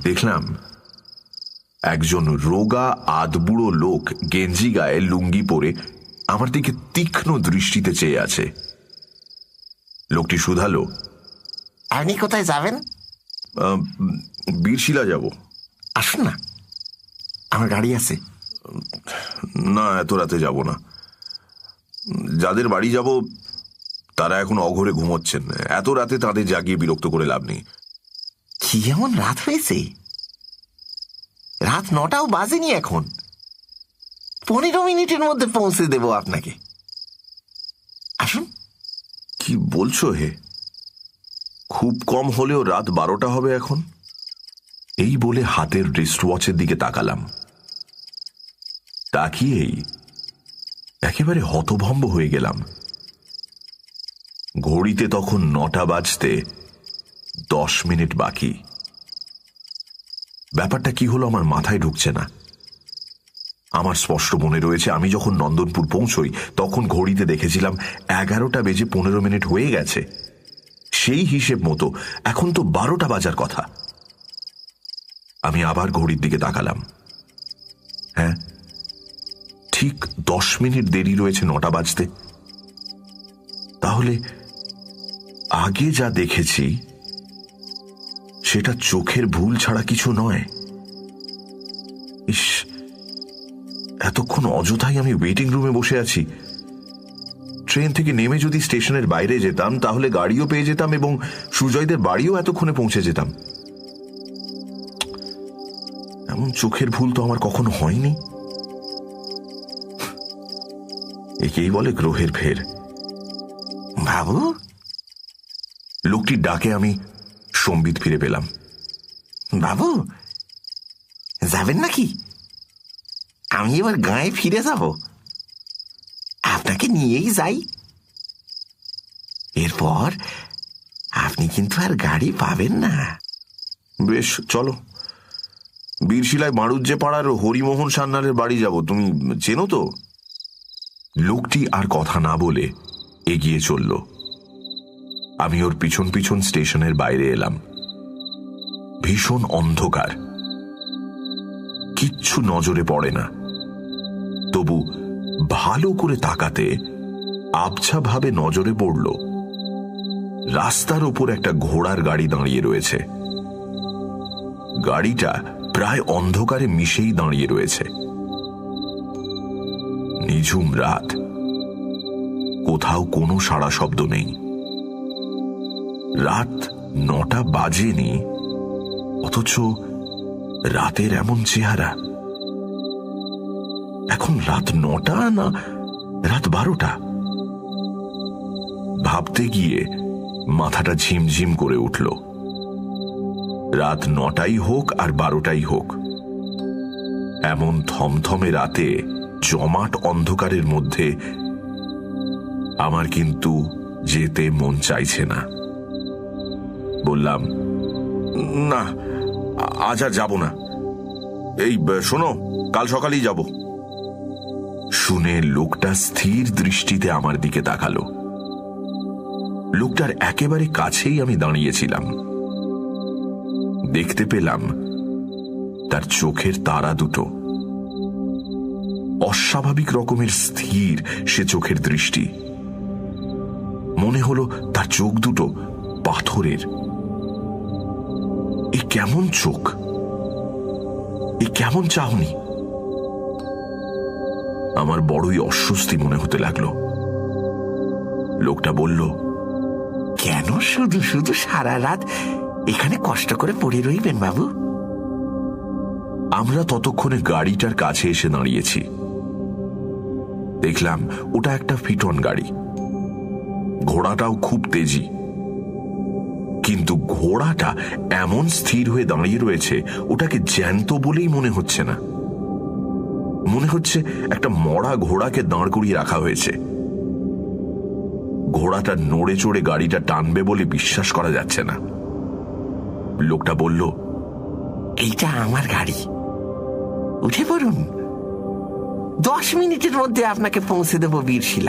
দেখলাম একজন রোগা আধবুড়ো লোক গেঞ্জি গায়ে লুঙ্গি পরে আমার দিকে তীক্ষ্ণ দৃষ্টিতে চেয়ে আছে। লোকটি শুধালো, আপনি কোথায় যাবেন? বীরশিলা যাব। আসুন না, আমার গাড়ি আছে। না, এত রাতে যাব না। যাদের বাড়ি যাব তারা এখন অঘরে ঘুমোচ্ছেন। এত রাতে তাদের জাগিয়ে বিরক্ত করে লাভ নেই। কি এমন রাত হয়েছে? রাত 9টাও বাজেনি এখন। 15 মিনিটের মধ্যে পৌঁছে দেব আপনাকে। আসুন। কি বলছো হে? খুব কম হলেও রাত 12টা হবে এখন। এই বলে হাতের রিস্ট ওয়াচের দিকে তাকালাম। তাকিয়েই একেবারে হতভম্ব হয়ে গেলাম। ঘড়িতে তখন 9টা বাজতে 10 মিনিট বাকি। ব্যাপারটা কি হলো আমার মাথায় ঢুকছে না। আমার স্পষ্ট মনে রয়েছে আমি যখন নন্দনপুর পৌঁছই তখন ঘড়িতে দেখেছিলাম 11টা বেজে 15 মিনিট হয়ে গেছে। সেই হিসেব মতো এখন তো 12টা বাজার কথা। আমি আবার ঘড়ির দিকে তাকালাম। হ্যাঁ, ঠিক 10 মিনিট দেরি রয়েছে 9টা বাজতে। তাহলে আগে যা দেখেছি সেটা চোখের ভুল ছাড়া কিছু নয়। ইস, এতক্ষণ অযথাই আমি ওয়েটিং রুমে বসে আছি। ট্রেন থেকে নেমে যদি স্টেশনের বাইরে যেতাম তাহলে গাড়িও পেয়ে যেতাম এবং সুজয়দের বাড়িও এতক্ষণে পৌঁছে যেতাম। এমন চোখের ভুল তো আমার কখনো হয়নি। একেই বলে গ্রহের ফের। বাবু, লোকটির ডাকে আমি সম্বিত ফিরে পেলাম। বাবু, যাবেন নাকি? আমি এবার গাঁয়ে ফিরে যাব। আপনাকে নিয়েই যাই। এরপর আপনি কিন্তু আর গাড়ি পাবেন না। বেশ, চলো। বীরশিলায় মারুজ্জে পাড়ার হরিমোহন সান্যালের বাড়ি যাব। তুমি চেনো তো? লোকটি আর কথা না বলে এগিয়ে চলল। আমি ওর পিছন পিছন স্টেশনের বাইরে এলাম। ভীষণ অন্ধকার, কিচ্ছু নজরে পড়ে না। তবু ভালো করে তাকাতে আবছাভাবে নজরে পড়ল রাস্তার ওপর একটা ঘোড়ার গাড়ি দাঁড়িয়ে রয়েছে। গাড়িটা প্রায় অন্ধকারে মিশেই দাঁড়িয়ে রয়েছে। নিঝুম রাত, কোথাও কোনো সাড়া শব্দ নেই। রাত 9টা বাজেনি, অথচ রাতের এমন চেহারা। এখন রাত 9টা না রাত 12টা? ভাবতে গিয়ে মাথাটা ঝিমঝিম করে উঠল। রাত 9টাই হোক আর 12টাই হোক, এমন থমথমে রাতে জমাট অন্ধকারের মধ্যে আমার কিন্তু যেতে মন চাইছে না। বললাম, না, আজ আর যাব না। এই শোনো, কাল সকালেই যাব। শুনে লোকটা স্থির দৃষ্টিতে আমার দিকে তাকালো। লোকটার একেবারে কাছেই আমি দাঁড়িয়েছিলাম। দেখতে পেলাম তার চোখের তারা দুটো। অস্বাভাবিক রকমের স্থির সে চোখের দৃষ্টি। মনে হলো তার চোখ দুটো পাথরের। এ কেমন চোখ, এ কেমন চাহনি! আমার বড়ই অস্বস্তি মনে হতে লাগলো। লোকটা বলল, কেন শুধু শুধু সারা রাত এখানে কষ্ট করে পড়ে রইবেন বাবু? আমরা ততক্ষণে গাড়িটার কাছে এসে দাঁড়িয়েছি। দেখলাম ওটা একটা ফিটন গাড়ি। ঘোড়াটাও খুব তেজি, কিন্তু ঘোড়াটা এমন স্থির হয়ে দাঁড়িয়ে রয়েছে ওটাকে জ্যান্ত বলেই মনে হচ্ছে না। মনে হচ্ছে একটা মরা ঘোড়াকে দাঁড় করিয়ে রাখা হয়েছে। ঘোড়াটা নড়ে চড়ে গাড়িটা টানবে বলে বিশ্বাস করা যাচ্ছে না। লোকটা বলল, এইটা আমার গাড়ি, উঠে পড়ুন। 10 মিনিটের মধ্যে আপনাকে পৌঁছে দেব বীরশিলা।